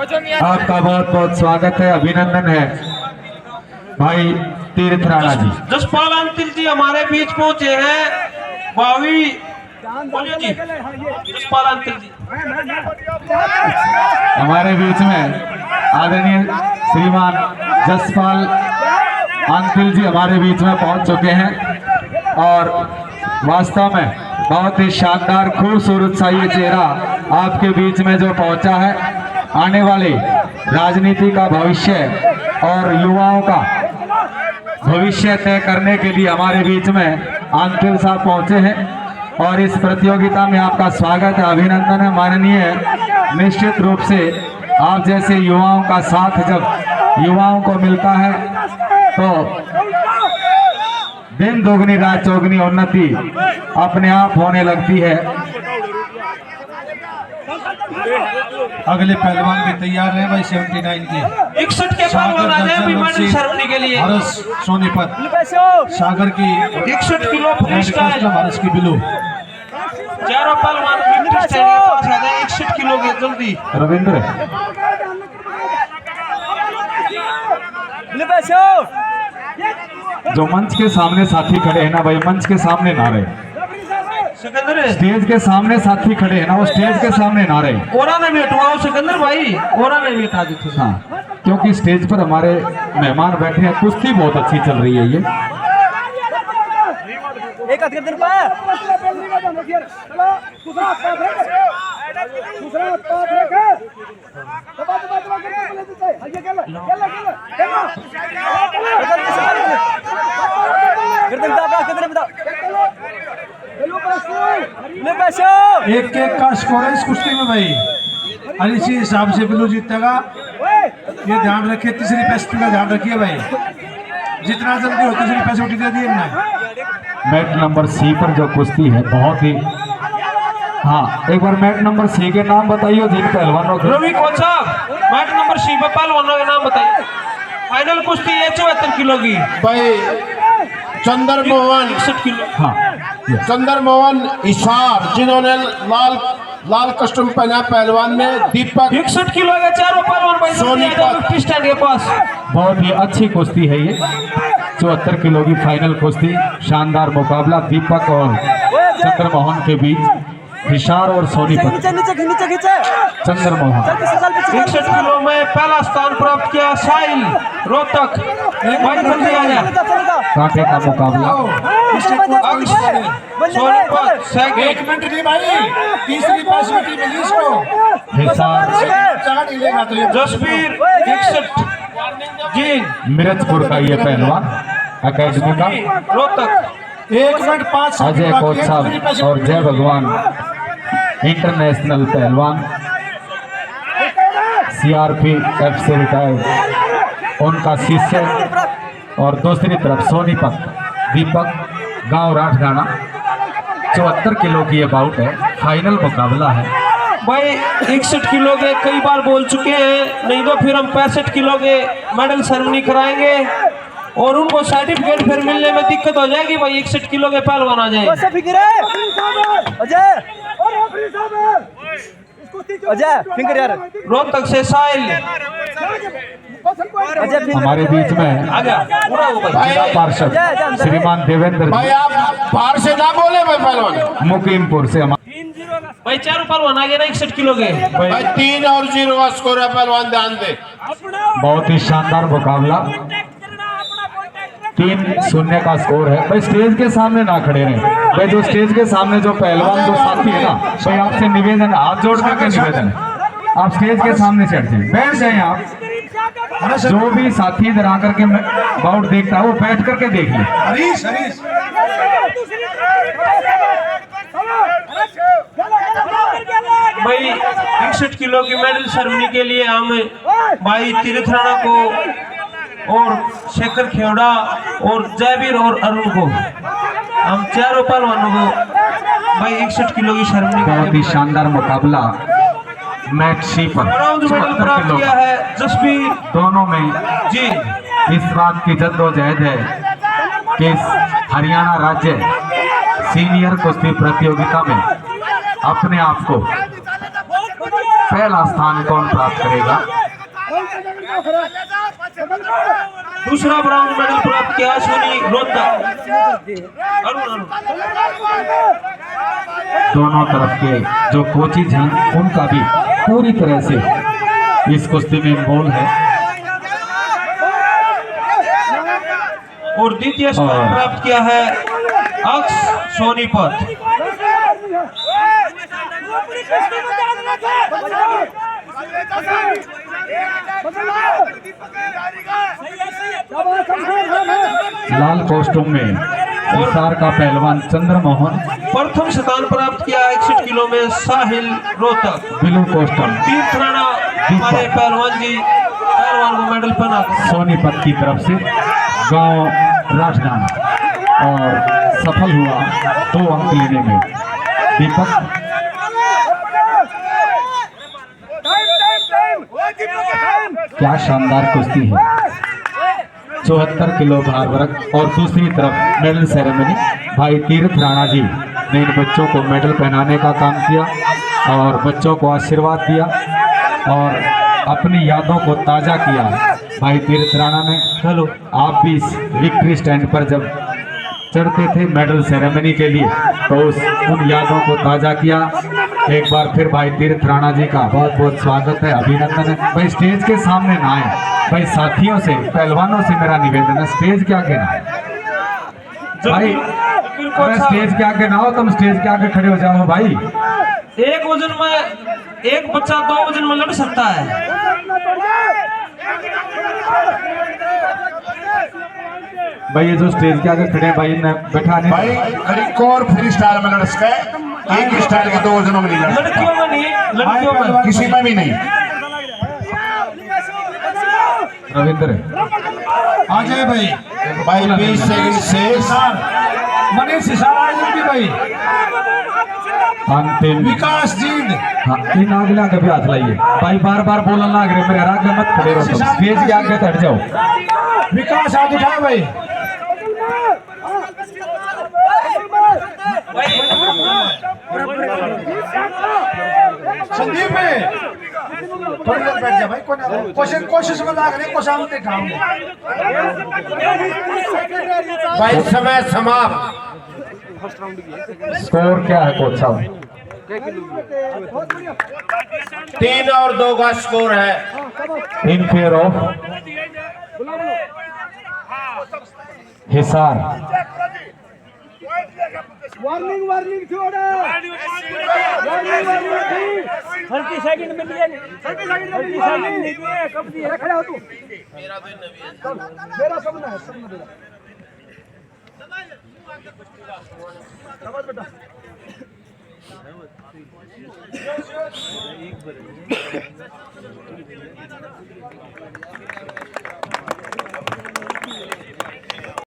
आपका बहुत बहुत स्वागत है, अभिनंदन है भाई तीर्थ राणा जी। जसपाल अंतिल जी हमारे बीच पहुंचे हैं। भावी जी जसपाल अंतिल जी हमारे बीच में आदरणीय श्रीमान जसपाल अंतिल जी हमारे बीच में पहुंच चुके हैं और वास्तव में बहुत ही शानदार खूबसूरत सा ये चेहरा आपके बीच में जो पहुंचा है, आने वाली राजनीति का भविष्य और युवाओं का भविष्य तय करने के लिए हमारे बीच में अंतिल साहब पहुंचे हैं और इस प्रतियोगिता में आपका स्वागत है, अभिनंदन है माननीय। निश्चित रूप से आप जैसे युवाओं का साथ जब युवाओं को मिलता है तो दिन दोगुनी रात चौगुनी उन्नति अपने आप होने लगती है। अगले पहलवान भी तैयार है भाई 79 के 61 के पहलवान आ जाए मेडल सेरेमनी के लिए। हर्ष सोनीपत सागर की 61 किलो फ्रीस्टाइल हर्ष की बिलू चारों पहलवान विक्ट्री स्टैंड के पास आ जाए 61 किलो के जल्दी। रविंद्र जो मंच के सामने साथी खड़े हैं ना भाई, मंच के सामने ना रहे, सिकंदर स्टेज के सामने साथी खड़े हैं ना, वो स्टेज के सामने ना रहे। ओरा ने भी हटवाओ सिकंदर भाई, ओरा ने भी हटा देते। हाँ, क्योंकि स्टेज पर हमारे मेहमान बैठे हैं, कुश्ती बहुत अच्छी चल रही है। ये एक का स्कोर है इस कुश्ती में भाई, और इसी हिसाब से बिलू जीतेगा। ये ध्यान रखिए, तीसरी पैसे का ध्यान रखिए भाई, जितना जल्दी हो तीसरी पैसे उठी दे दिए हमने। मैट नंबर सी पर जो कुश्ती है बहुत ही, हाँ एक बार मैट नंबर सी के नाम बताइए जिन पहलवानों के। रवि कौन साहब मैट नंबर सी पर पहलवानों के नाम बताइए। फाइनल कुश्ती है 74 किलो की भाई चंद्रमोहन 61 किलो। हाँ, चंद्रमोहन इशार जिन्होंने लाल कस्टम पहना पहलवान ने, दीपक 61 किलो के चारों पहलवान भाई सोनीपत विक्ट्री स्टैंड के पास। बहुत ही अच्छी कुश्ती है ये, 74 किलो की फाइनल कुश्ती, शानदार मुकाबला दीपक और चंद्रमोहन के बीच, हिसार और सोनीपत। चंद्रमोहन 61 किलो में पहला स्थान प्राप्त किया साहिल रोहतक। भाई जल्दी आ जा। कांटे का मुकाबला, सोनीपत सेकंड। एक मिनट नहीं भाई, तीसरी पैसे मिली इसको। हिसार जसवीर 61 जी मिर्चपुर का ये पहलवान अकेडमी का, रोहतक। 1 मिनट 5 अजय कोच साहब और जय भगवान इंटरनेशनल पहलवान, CRPF से रिटायर्ड उनका शिष्य, और दूसरी तरफ सोनीपत दीपक गांव राठगाना। 74 किलो की ये बाउट है, फाइनल मुकाबला है भाई 61 किलो के कई बार बोल चुके हैं, नहीं तो फिर हम 65 किलो के मेडल सेरेमनी कराएंगे और उनको सर्टिफिकेट फिर मिलने में दिक्कत हो जाएगी। भाई 61 किलो के पहलवान आ जाए। अजय फिंगर यार, रोहतक से साहिल हमारे बीच में। आ गया पूरा हो भाई। जिला पार्षद श्रीमान देवेंद्र भाई, आप बाहर से ना बोले भाई पहलवान। मुकीमपुर से हमारे भाई चारों पहलवान आ गए ना 61 किलो के। भाई 3 और 0 का स्कोर है पहलवान, ध्यान दे। बहुत ही शानदार मुकाबला, 3-0 का स्कोर है। भाई स्टेज के सामने ना खड़े रहे भाई, जो स्टेज के सामने जो पहलवान जो साथी है ना भाई, आपसे निवेदन है, हाथ जोड़ करके निवेदन है, आप स्टेज के सामने चढ़ जाए, बैठ जाए आप। जो भी साथी इधर आकर के बाउट देखता है वो बैठ करके देख ले। हरीश हरीश भाई 61 किलो की मेडल सेरेमनी के लिए हम भाई तीर्थ राणा को और शेखर खेवड़ा और जयवीर और अरुण को, हम चारों पहलवानों को भाई 61 किलो की सेरेमनी बहुत ही शानदार मुकाबला मैच सी पर ब्रॉन्ज मेडल प्राप्त किया है जसवीर दोनों में जी। इस बात की जद्दोजहद है कि हरियाणा राज्य सीनियर कुश्ती प्रतियोगिता में अपने आप को पहला स्थान कौन प्राप्त करेगा। दूसरा ब्राउन मेडल प्राप्त किया सोनी रोहतक। अरुण दोनों तरफ के जो कोचिज हैं उनका भी पूरी तरह से इस कुश्ती में बोल है। और द्वितीय स्थान प्राप्त किया है अक्स सोनीपत। लाल कॉस्ट्यूम में हिसार का पहलवान चंद्रमोहन। प्रथम स्थान प्राप्त किया 61 किलो में साहिल रोहतक। ब्लू कॉस्ट्यूम तीर्थ राणा हमारे पहलवान जी पहलवान को मेडल पहना सोनीपत की तरफ से गांव राजधान और सफल हुआ 2 अंक लेने में। दीपक क्या शानदार कुश्ती है। 74 किलो भार वर्ग और दूसरी तरफ मेडल सेरेमनी भाई तीर्थ राणा जी ने इन बच्चों को मेडल पहनाने का काम किया और बच्चों को आशीर्वाद दिया और अपनी यादों को ताज़ा किया। भाई तीर्थ राणा ने चलो आप भी इस विक्ट्री स्टैंड पर जब चढ़ते थे मेडल सेरेमनी के लिए तो उन यादों को ताज़ा किया। एक बार फिर भाई तीर्थ राणा जी का बहुत बहुत स्वागत है, अभिनंदन है। भाई स्टेज के सामने ना आए, भाई साथियों से पहलवानों से मेरा निवेदन है स्टेज के आगे ना आए। भाई अगर स्टेज के आगे ना हो तुम स्टेज के आगे खड़े हो जाओ। भाई एक वजन में एक बच्चा 2 वजन में लड़ सकता है। भाई ये जो स्टेज के आगे खड़े हैं भाई ने बैठा नहीं भाई एक और फ्री स्टाइल में लड़ सके, एक ही स्टाइल के 2 वजनों में नहीं लड़ सकते। लड़कियों में नहीं, लड़कियों में किसी में भी नहीं। रविंद्र आ जाए भाई। भाई 20 सेकंड से मनीष हिसार आएंगे भाई। अंतिम विकास जींद हाँ इन आगे आगे भी हाथ लाइए भाई, बार बार बोलना लग रहे मेरे आगे मत खड़े रहो, स्टेज के आगे हट जाओ। विकास हाथ उठाए भाई। संदीप में थोड़ी देर बैठ जा भाई। कोशिश में लाग रहे को सामने काम भाई समय समाप्त। स्कोर क्या है कोच साहब। 3 और 2 का स्कोर है in favour of Hisar. Warning warning छोड़ो। वार्निंग वार्निंग 30 सेकंड मिल गए। 30 सेकंड दीजिए। कब दिए खड़ा हो तू। मेरा सपना है, सपना मेरा। समझ बेटा। एक बार